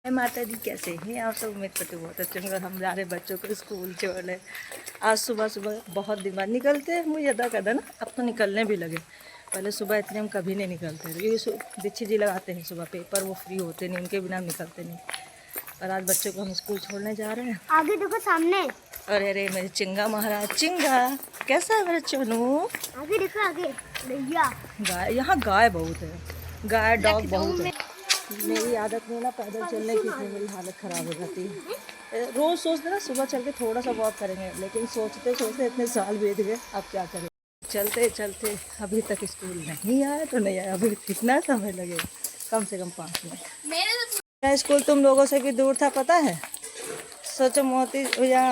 माता दी कैसे हैं आप सब। उम्मीद करते बहुत अच्छे होंगे। हम जा रहे बच्चों को स्कूल छोड़ने। आज सुबह सुबह बहुत दिन बाद निकलते हैं। मुझे अदा करदा ना अब तो निकलने भी लगे। पहले सुबह इतने हम कभी नहीं निकलते थे। ये दीक्षित जी लगाते हैं सुबह पेपर, वो फ्री होते नहीं, उनके बिना हम निकलते नहीं। और आज बच्चों को हम स्कूल छोड़ने जा रहे हैं। आगे देखो सामने। अरे अरे मेरे चिंगा महाराज, चिंगा कैसा है मेरा चुनू। आगे देखो आगे भैया। गाय, यहाँ गाय बहुत है, गाय डॉग बहुत है। मेरी आदत में ना पैदल चलने की, इसलिए मेरी हालत ख़राब हो जाती है। रोज़ सोचते ना सुबह चल के थोड़ा सा वॉक करेंगे, लेकिन सोचते सोचते इतने साल बीत गए, अब क्या करें। चलते चलते अभी तक स्कूल नहीं आया तो नहीं आया। अभी कितना समय लगेगा, कम से कम 5 मिनट। मेरा स्कूल तुम लोगों से भी दूर था, पता है। सोचो मोती या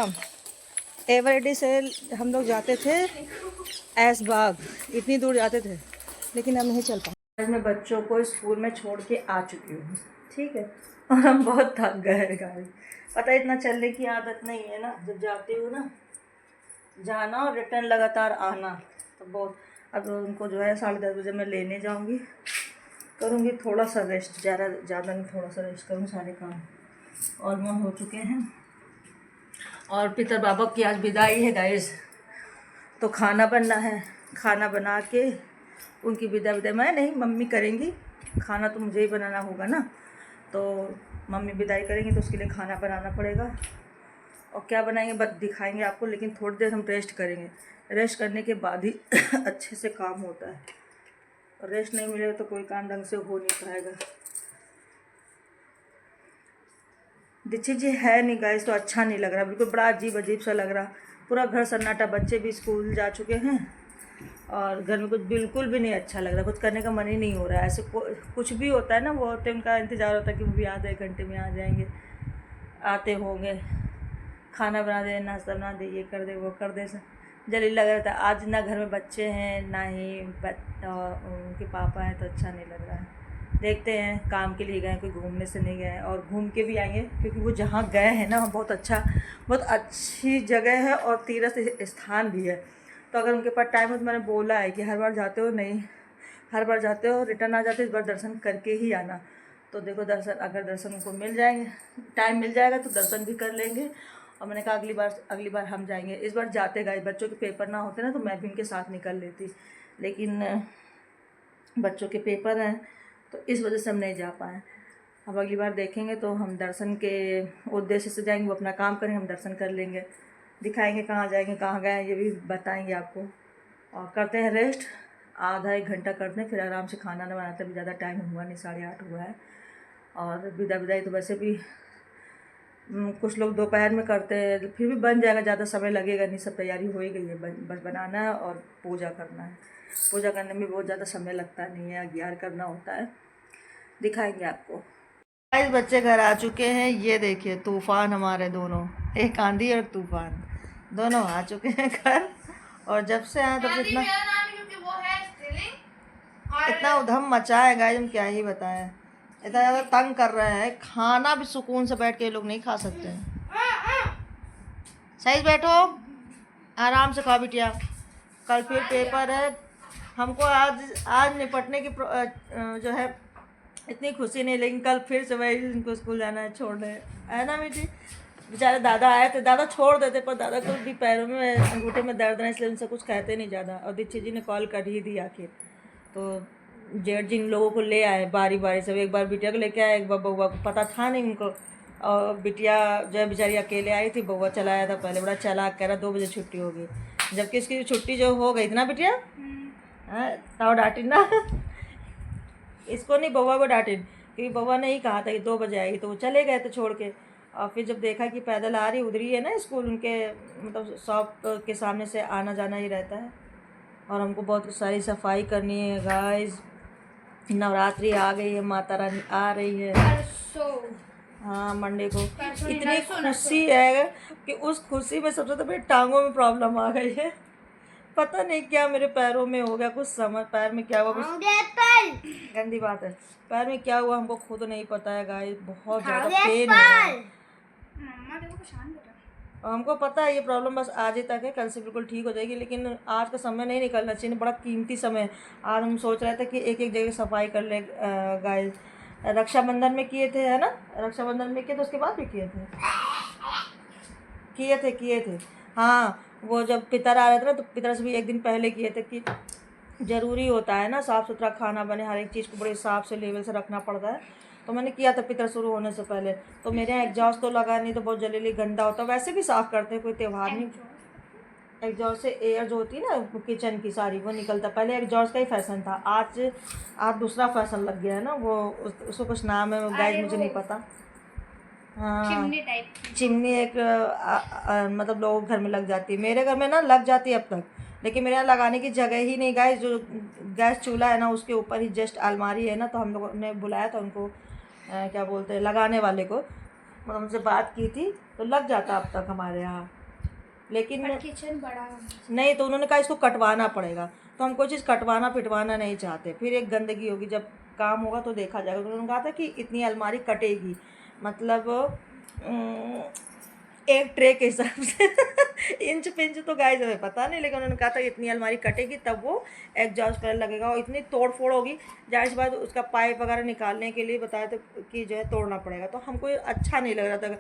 एवरेडी से हम लोग जाते थे ऐशबाग, इतनी दूर जाते थे, लेकिन अब नहीं चल पाए। आज मैं बच्चों को स्कूल में छोड़ के आ चुकी हूँ, ठीक है। और हम बहुत थक गए हैं गाइस। पता है इतना चलने की आदत नहीं है ना। जब जाती हूँ ना, जाना और रिटर्न लगातार आना, तो बहुत। अब उनको जो है 10:30 बजे मैं लेने जाऊँगी, करूँगी थोड़ा सा रेस्ट, ज़्यादा नहीं, थोड़ा सा रेस्ट करूँ। सारे काम ऑलमोस्ट हो चुके हैं। और पितर बाबा की आज विदाई है गाइस, तो खाना बनना है। खाना बना के उनकी विदाई मैं नहीं, मम्मी करेंगी। खाना तो मुझे ही बनाना होगा ना, तो मम्मी विदाई करेंगी, तो उसके लिए खाना बनाना पड़ेगा। और क्या बनाएंगे बस दिखाएंगे आपको, लेकिन थोड़ी देर हम रेस्ट करेंगे। रेस्ट करने के बाद ही अच्छे से काम होता है, और रेस्ट नहीं मिलेगा तो कोई काम ढंग से हो नहीं पाएगा। दीक्षित जी है नहीं गाइस, तो अच्छा नहीं लग रहा, बिल्कुल बड़ा अजीब अजीब सा लग रहा। पूरा घर सन्नाटा, बच्चे भी स्कूल जा चुके हैं, और घर में कुछ बिल्कुल भी नहीं अच्छा लग रहा। कुछ करने का मन ही नहीं हो रहा है। ऐसे कुछ भी होता है ना, वो होते उनका इंतज़ार होता है कि वो भी आधे घंटे में आ जाएंगे, आते होंगे, खाना बना दे, नाश्ता बना दे, ये कर दे, वो कर दे। जल्दी लग रहा था। आज ना घर में बच्चे हैं, ना ही उनके पापा हैं, तो अच्छा नहीं लग रहा है। देखते हैं, काम के लिए गए, कोई घूमने से नहीं गए, और घूम के भी आएंगे, क्योंकि वो जहाँ गए हैं ना बहुत अच्छा, बहुत अच्छी जगह है और तीर्थ स्थान भी है। तो अगर उनके पास टाइम हो तो मैंने बोला है कि हर बार जाते हो नहीं, हर बार जाते हो रिटर्न आ जाते हो, इस बार दर्शन करके ही आना। तो देखो दर्शन, अगर दर्शन उनको मिल जाएंगे, टाइम मिल जाएगा तो दर्शन भी कर लेंगे। और मैंने कहा अगली बार हम जाएंगे। इस बार जाते गए, बच्चों के पेपर ना होते ना तो मैं भी उनके साथ निकल लेती, लेकिन बच्चों के पेपर हैं तो इस वजह से हम नहीं जा पाए। अब अगली बार देखेंगे तो हम दर्शन के उद्देश्य से जाएंगे, वो अपना काम करेंगे, हम दर्शन कर लेंगे, दिखाएंगे कहाँ जाएंगे, कहाँ गए ये भी बताएंगे आपको। और करते हैं रेस्ट, आधा 1 घंटा करते हैं, फिर आराम से खाना ना बनाते। अभी ज़्यादा टाइम हुआ नहीं, 8:30 हुआ है। और विदाई तो वैसे भी कुछ लोग दोपहर में करते हैं, फिर भी बन जाएगा, ज़्यादा समय लगेगा नहीं, सब तैयारी हो ही गई है। बस बनाना है और पूजा करना है। पूजा करने में बहुत ज़्यादा समय लगता नहीं है, 11 करना होता है। दिखाएंगे आपको। गाइस बच्चे घर आ चुके हैं, ये देखिए तूफान हमारे दोनों, एक आंधी और तूफान दोनों आ चुके हैं घर। और जब से आए तब से इतना उधम मचा है गाइस, हम क्या ही बताएं। इतना ज़्यादा तंग कर रहे हैं, खाना भी सुकून से बैठ के ये लोग नहीं खा सकते हैं। सही बैठो, आराम से खाओ बिटिया, कल फिर पेपर है। हमको आज निपटने की जो है इतनी खुशी नहीं, लेकिन कल फिर से वही इनको स्कूल जाना है, छोड़ने है ना बेटी। बेचारे दादा आए थे, दादा छोड़ देते, पर दादा को भी पैरों में, अंगूठे में दर्द है, इसलिए उनसे कुछ कहते नहीं ज़्यादा। और दीक्षित जी ने कॉल कर ही दी आखिर, तो जेठ जिन लोगों को ले आए बारी बारी से। एक बार बिटिया को लेके आए, एक बार बउआ को, पता था नहीं उनको। और बिटिया जो है बेचारी अकेले आई थी, बउआ चला आया था पहले, बड़ा चालाक, कह रहा 2 बजे छुट्टी होगी, जबकि इसकी छुट्टी जो हो गई थी ना बिटिया, ताऊ डांटी ना इसको नहीं, बउआ को डांटी, क्योंकि बउआ ने ही कहा था कि 2 बजे आएगी, तो वो चले गए थे छोड़ के। और फिर जब देखा कि पैदल आ रही, उधर ही है ना स्कूल उनके, मतलब शॉप के सामने से आना जाना ही रहता है। और हमको बहुत सारी सफाई करनी है गाइस। नवरात्रि आ गई है, माता रानी आ रही है, हाँ मंडे को। इतनी खुशी है कि उस खुशी में सबसे तो मेरी टांगों में प्रॉब्लम आ गई है। पता नहीं क्या मेरे पैरों में हो गया, कुछ समझ, पैर में क्या हुआ, कुछ गंदी बात है, पैर में क्या हुआ हमको खुद नहीं पता है गाइस। बहुत ज़्यादा पेन हो रहा है। हमको पता है ये प्रॉब्लम बस आज ही तक है, कल से बिल्कुल ठीक हो जाएगी, लेकिन आज का समय नहीं निकलना चाहिए, बड़ा कीमती समय है। आज हम सोच रहे थे कि एक एक जगह सफाई कर ले गाइस, रक्षाबंधन में किए थे, है ना, रक्षाबंधन में किए थे, उसके बाद भी किए थे। हाँ, वो जब पितर आ रहे थे ना, तो पितर से भी एक दिन पहले किए थे कि ज़रूरी होता है ना, साफ़ सुथरा खाना बने, हर एक चीज़ को बड़े हिसाब से लेवल से रखना पड़ता है। तो मैंने किया था पितर शुरू होने से पहले। तो मेरे यहाँ एग्जॉस्ट तो लगा नहीं, तो बहुत जल्दी गंदा होता है। वैसे भी साफ़ करते हैं, कोई त्यौहार नहीं। एग्जॉस्ट से एयर जो होती है ना किचन की सारी, वो निकलता। पहले एग्जॉस्ट का ही फैशन था, आज दूसरा फैशन लग गया है ना, वो उसको कुछ नाम है गाइस, मुझे नहीं पता। हाँ, चिमनी टाइप। चिमनी एक मतलब लोगों के घर में लग जाती है। मेरे घर में ना लग जाती है अब तक, लेकिन मेरे यहाँ लगाने की जगह ही नहीं गाइस। जो गैस चूल्हा है ना, उसके ऊपर ही जस्ट अलमारी है ना, तो हम लोगों ने बुलाया था उनको, क्या बोलते हैं, लगाने वाले को, मतलब उनसे बात की थी, तो लग जाता अब तक हमारे यहाँ। लेकिन किचन बड़ा नहीं, तो उन्होंने कहा इसको कटवाना पड़ेगा। तो हम कोई चीज़ कटवाना पिटवाना नहीं चाहते, फिर एक गंदगी होगी, जब काम होगा तो देखा जाएगा। तो उन्होंने कहा था कि इतनी अलमारी कटेगी, मतलब एक ट्रे के हिसाब से इंच पिंच तो गाइस हमें पता नहीं, लेकिन उन्होंने कहा था इतनी अलमारी कटेगी तब वो एग्जॉस्ट फैन लगेगा, और इतनी तोड़ फोड़ होगी, जाहिर सी बात उसका पाइप वगैरह निकालने के लिए बताया था कि जो है तोड़ना पड़ेगा। तो हमको अच्छा नहीं लग रहा था,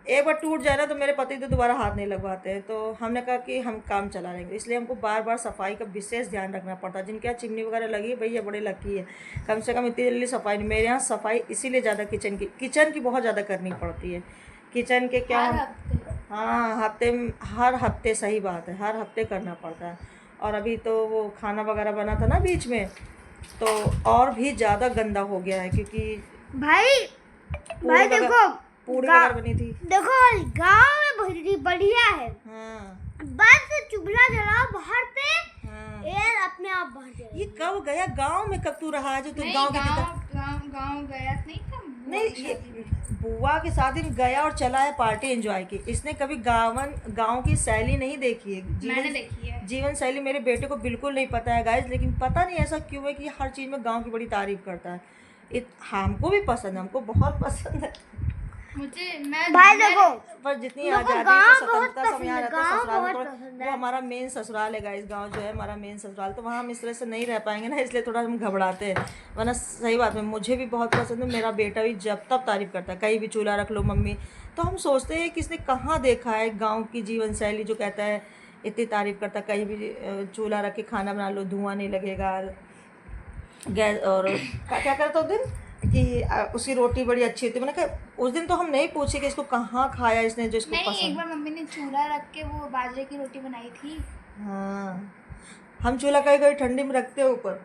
एक बार टूट जाए ना तो मेरे पति तो दोबारा हाथ नहीं लगवाते हैं। तो हमने कहा कि हम काम चला लेंगे, इसलिए हमको बार बार सफाई का विशेष ध्यान रखना पड़ता है। जिनके यहाँ चिमनी वगैरह लगी है भैया बड़े लकी है, कम से कम इतनी जल्दी सफाई नहीं। मेरे यहाँ सफाई इसीलिए ज़्यादा किचन की बहुत ज़्यादा करनी पड़ती है। किचन के क्या हाँ, हर हफ्ते, सही बात है, हर हफ्ते करना पड़ता है। और अभी तो वो खाना वगैरह बना था ना बीच में, तो और भी ज़्यादा गंदा हो गया है, क्योंकि भाई देखो पूड़ी वगैरह बनी थी। देखो गांव में बहुत बढ़िया है। हाँ, बस चूल्हा जलाओ बाहर पे, हाँ। एयर अपने आप भर जाएगा। ये कब गया गांव में? कब तू रहा है जो तू गांव के गांव गया नहीं था। नहीं, ये बुआ के साथ दिन गया और चला है, पार्टी एंजॉय की। इसने कभी गांव की शैली नहीं देखी है, मैंने देखी है। जीवन शैली मेरे बेटे को बिल्कुल नहीं पता है गाइस। लेकिन पता नहीं ऐसा क्यों है कि हर चीज़ में गांव की बड़ी तारीफ करता है। हमको भी पसंद है, हमको बहुत पसंद है। भाई देखो, पर जितनी मेरे को आज़ादी गाँव से बहुत स्वतंत्रता सब यहाँ पसंद है, रहता है, गाँव ससुराल में बहुत थोड़ा पसंद वो है। हमारा मेन ससुराल है गाइस। गांव जो है हमारा मेन ससुराल, तो वहाँ हम इस तरह से नहीं रह पाएंगे ना, इसलिए थोड़ा हम घबराते हैं। वरना सही बात है, मुझे भी बहुत पसंद है। मेरा बेटा भी जब तब तारीफ़ करता है, कहीं भी चूल्हा रख लो मम्मी। तो हम सोचते हैं कि इसने कहाँ देखा है गाँव की जीवन शैली, जो कहता है इतनी तारीफ़ करता है, कहीं भी चूल्हा रख के खाना बना लो, धुआं नहीं लगेगा, गैस। और क्या करता उस दिन कि उसकी रोटी बड़ी अच्छी होती है। मैंने कहा उस दिन तो हम नहीं पूछे कि इसको कहाँ खाया इसने जो इसको नहीं, पसंद। एक बार मम्मी ने चूल्हा रख के वो बाजरे की रोटी बनाई थी। हाँ, हम चूल्हा कहीं कहीं ठंडी में रखते हैं ऊपर।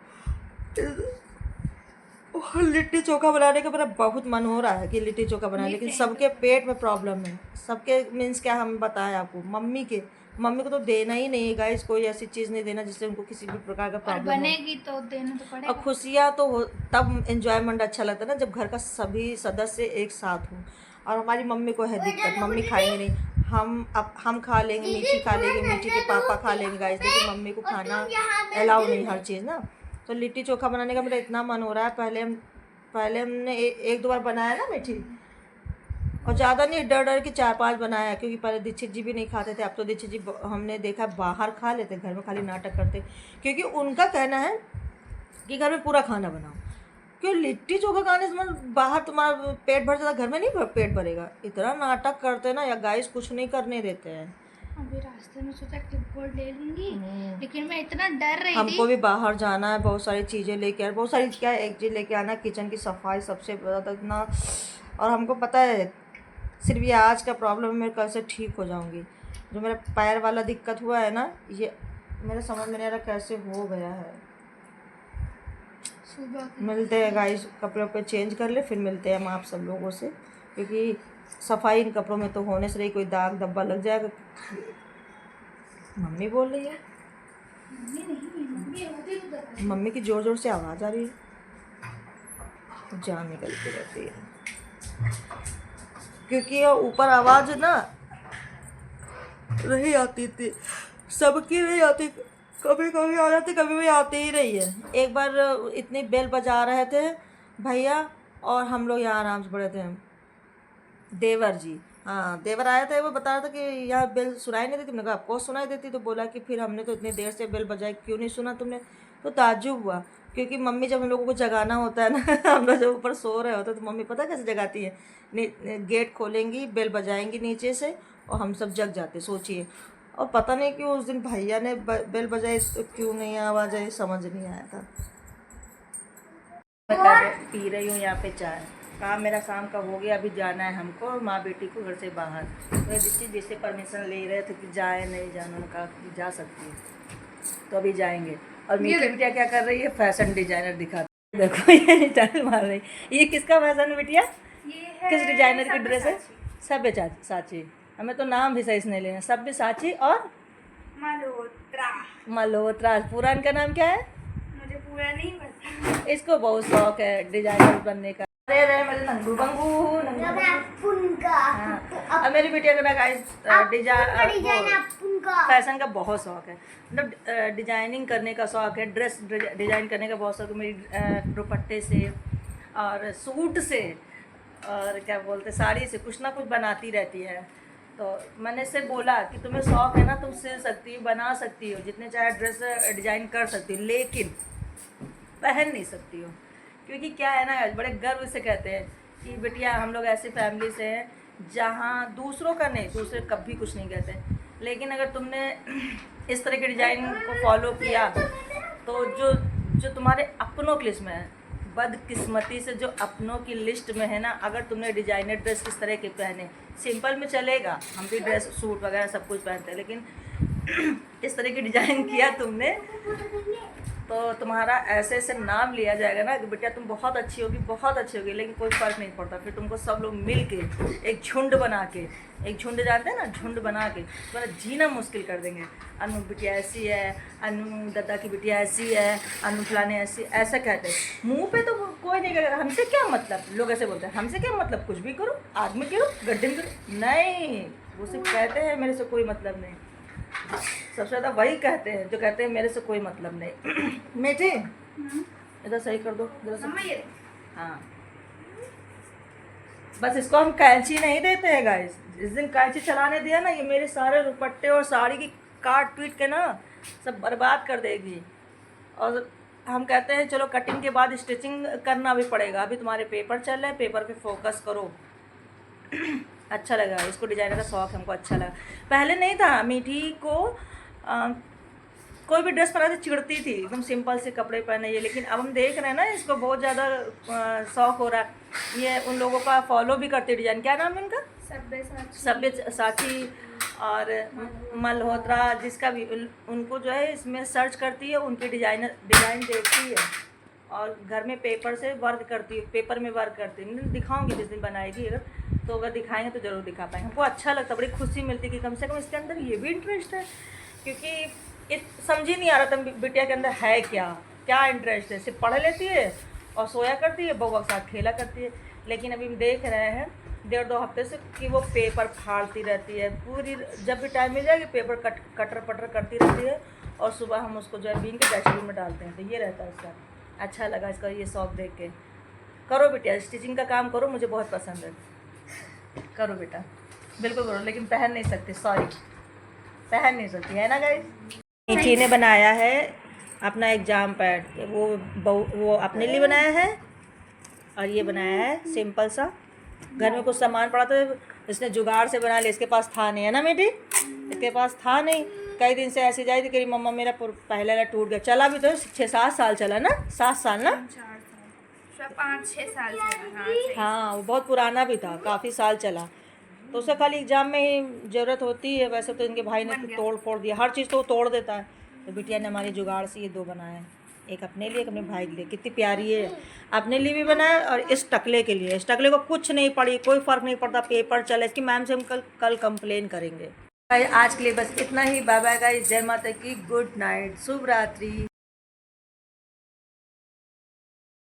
लिट्टी चोखा बनाने का मेरा बहुत मन हो रहा है कि लिट्टी चोखा बनाए, लेकिन सबके पेट में प्रॉब्लम है। सबके मीन्स क्या, हम बताएं आपको, मम्मी को तो देना ही नहीं है गाइस, कोई ऐसी चीज़ नहीं देना जिससे उनको किसी भी प्रकार का प्रॉब्लम हो। बनेगी तो देना तो पड़ेगा। और खुशियाँ तो तब एंजॉयमेंट अच्छा लगता है ना, जब घर का सभी सदस्य एक साथ हों। और हमारी मम्मी को है दिक्कत, मम्मी खाएंगे नहीं। हम खा लेंगे, मीठी खा लेंगे, मीठी के पापा खा लेंगे गाइस, लेकिन मम्मी को खाना अलाउ नहीं हर चीज़ ना। तो लिट्टी चोखा बनाने का मेरा इतना मन हो रहा है। पहले हमने एक दो बार बनाया ना मीठी, और ज़्यादा नहीं, डर के 4-5 बनाया, क्योंकि पहले दीक्षित जी भी नहीं खाते थे। अब तो दीक्षित जी हमने देखा बाहर खा लेते, घर में खाली नाटक करते, क्योंकि उनका कहना है कि घर में पूरा खाना बनाओ। क्यों, लिट्टी चोखा खाने से मतलब बाहर तुम्हारा पेट भर जाता, घर में नहीं पेट भरेगा। इतना नाटक करते ना या गाइस, कुछ नहीं करने देते हैं। अभी रास्ते में सोचा क्लिपबोर्ड ले लूंगी, लेकिन मैं इतना डर रही थी। हमको भी बाहर जाना है, बहुत सारी चीज़ें लेके आना, बहुत सारी क्या एक चीज़ लेके आना, किचन की सफाई सबसे ज़्यादा इतना। और हमको पता है सिर्फ ये आज का प्रॉब्लम है, मैं कल से ठीक हो जाऊंगी। जो मेरा पैर वाला दिक्कत हुआ है ना, ये मेरे समझ में नहीं आ रहा कैसे हो गया है। मिलते हैं गाइस, कपड़े वपड़े चेंज कर ले, फिर मिलते हैं हम आप सब लोगों से, क्योंकि सफाई इन कपड़ों में तो होने से रही, कोई दाग धब्बा लग जाएगा। मम्मी बोल रही है, मम्मी की ज़ोर ज़ोर से आवाज़ आ रही है, जान निकलती रहती है, क्योंकि ऊपर आवाज़ ना नहीं आती थी, सबकी नहीं आती, कभी कभी आ जाती, कभी भी आती ही रही है। एक बार इतनी बेल बजा रहे थे भैया, और हम लोग यहाँ आराम से पड़े थे। देवर जी, हाँ देवर आया था, वो बता रहा था कि यहाँ बेल सुनाई नहीं देती। मैंने कहा आपको सुनाई देती, तो बोला कि फिर हमने तो इतनी देर से बेल बजाई, क्यों नहीं सुना तुमने? तो ताज्जुब हुआ, क्योंकि मम्मी जब हम लोगों को जगाना होता है ना हम लोग जब ऊपर सो रहे होते हैं तो मम्मी पता कैसे जगाती है, गेट खोलेंगी, बेल बजाएंगी नीचे से और हम सब जग जाते, सोचिए। और पता नहीं क्यों उस दिन भैया ने बेल बजाई तो क्यों नहीं आवाज़ आई, समझ नहीं आया था। मैं पी रही हूँ यहाँ पे चाय। काम मेरा शाम का हो गया, अभी जाना है हमको और माँ बेटी को घर से बाहर। तो जिससे परमिशन ले रहे थे कि जाए नहीं जाना, उन्होंने कहा कि जा सकती है, तो अभी जाएंगे। और मीठी बिटिया क्या कर रही है, फैशन डिजाइनर दिखाती है। देखो ये स्टाइल मार रही। ये किसका फैशन बिटिया, किस डिजाइनर की ड्रेस है? सब्यसाची। हमें तो नाम भी सही से नहीं लेना। सब्यसाची और मल्होत्रा। पूरा इनका नाम क्या है? मुझे पूरा नहीं पता। इसको बहुत शौक है डिजाइनर बनने का। अरे मेरे नंगू बंगू हाँ। अब मेरी बिटिया को ना फैशन का बहुत शौक है, मतलब डिजाइनिंग करने का शौक है, ड्रेस डिजाइन करने का बहुत शौक है। मेरी दुपट्टे से और सूट से और क्या बोलते साड़ी से कुछ ना कुछ बनाती रहती है। तो मैंने इससे बोला कि तुम्हें शौक है ना, तुम सिल सकती हो, बना सकती हो, जितने चाहे ड्रेस डिजाइन कर सकती हो, लेकिन पहन नहीं सकती हो। क्योंकि क्या है ना, बड़े गर्व से कहते हैं कि बिटिया हम लोग ऐसी फैमिली से हैं जहाँ दूसरों का नहीं, दूसरे कभी कुछ नहीं कहते, लेकिन अगर तुमने इस तरह के डिज़ाइन को फॉलो किया तो जो तुम्हारे अपनों की लिस्ट में है, बदकिस्मती से जो अपनों की लिस्ट में है ना, अगर तुमने डिजाइनर ड्रेस किस तरह के पहने, सिंपल में चलेगा, हम भी ड्रेस सूट वगैरह सब कुछ पहनते हैं, लेकिन इस तरह की डिजाइन किया तुमने तो तुम्हारा ऐसे ऐसे नाम लिया जाएगा ना कि बेटा तुम बहुत अच्छी होगी, बहुत अच्छी होगी, लेकिन कोई फ़र्क नहीं पड़ता। फिर तुमको सब लोग मिल के एक झुंड बना के, एक झुंड जानते हैं ना, झुंड बना के तुम्हारा जीना मुश्किल कर देंगे। अनु बिटिया ऐसी है, अनु दादा की बिटिया ऐसी है, अनु फलाने ऐसी, ऐसा कहते हैं। मुंह पे तो कोई नहीं कहेगा हमसे क्या मतलब, लोग ऐसे बोलते हैं हमसे क्या मतलब, कुछ भी करो, आग में गिरो, गड्ढे में गिरो, नहीं, वो सिर्फ कहते हैं मेरे से कोई मतलब नहीं। सबसे ज़्यादा वही कहते हैं जो कहते हैं मेरे से कोई मतलब नहीं। मीठी इधर सही कर दो हाँ, बस इसको हम कैंची नहीं देते हैं गाइस। जिस दिन कैंची चलाने दिया ना, ये मेरे सारे दुपट्टे और साड़ी की काट पीट के ना सब बर्बाद कर देगी। और हम कहते हैं चलो कटिंग के बाद स्टिचिंग करना भी पड़ेगा, अभी तुम्हारे पेपर चल रहे हैं, पेपर पे फोकस करो। अच्छा लगा, इसको डिजाइनर का शौक हमको अच्छा लगा। पहले नहीं था, मीठी को कोई भी ड्रेस पहना चिढ़ती थी, एकदम सिंपल से कपड़े पहने ये, लेकिन अब हम देख रहे हैं ना इसको बहुत ज़्यादा शौक हो रहा है। ये उन लोगों का फॉलो भी करती है डिजाइन, क्या नाम है इनका? सब्यसाची और मल्होत्रा, जिसका भी उनको जो है इसमें सर्च करती है, उनकी डिजाइन देखती है और घर में पेपर से वर्क करती है, पेपर में वर्क करती है। दिखाऊंगी जिस दिन बनाएगी, अगर दिखाएंगे तो ज़रूर दिखा पाएंगे। हमको अच्छा लगता, बड़ी खुशी मिलती कि कम से कम इसके अंदर ये भी इंटरेस्ट है, क्योंकि समझ ही नहीं आ रहा था बिटिया के अंदर है क्या इंटरेस्ट है। सिर्फ पढ़ लेती है और सोया करती है, बउआ के साथ खेला करती है, लेकिन अभी हम देख रहे हैं 1.5-2 हफ्ते से कि वो पेपर फाड़ती रहती है पूरी, जब भी टाइम मिल जाएगी पेपर कटर पटर करती रहती है, और सुबह हम उसको जो है बीन के डस्टबिन में डालते हैं। तो ये रहता है इसका। अच्छा लगा इसका ये शौक देख के। करो बेटा, स्टिचिंग का काम करो, मुझे बहुत पसंद है, करो बेटा, बिल्कुल करो, लेकिन पहन नहीं सकती, सॉरी पहन नहीं सकती है ना गाइस। मीठी ने बनाया है अपना एग्जाम पैड, वो अपने लिए बनाया है, और ये बनाया है सिंपल सा। घर में कुछ सामान पड़ा तो इसने जुगाड़ से बना लिया, इसके पास था नहीं, है ना मीठी, इसके पास था नहीं। कई दिन से ऐसी जाई थी कि मम्मा मेरा पहले वाला टूट गया। चला भी तो 6-7 साल चला ना, 7 साल ना, 5-6 साल हाँ वो बहुत पुराना भी था, काफ़ी साल चला। तो उसे खाली एग्जाम में ही ज़रूरत होती है, वैसे तो इनके भाई ने तो तोड़ फोड़ दिया, हर चीज़ तो वो तोड़ देता है। तो बिटिया ने हमारी जुगाड़ से ये 2 बनाए, एक अपने लिए, एक अपने भाई के लिए। कितनी प्यारी है, अपने लिए भी बनाया और इस टकले के लिए। इस टकले को कुछ नहीं पड़ी, कोई फ़र्क नहीं पड़ता, पेपर चला। इसकी मैम से हम कल कंप्लेन करेंगे। आज के लिए बस इतना ही। बाय बाय गाइस, जय माता की, गुड नाइट, शुभ रात्रि।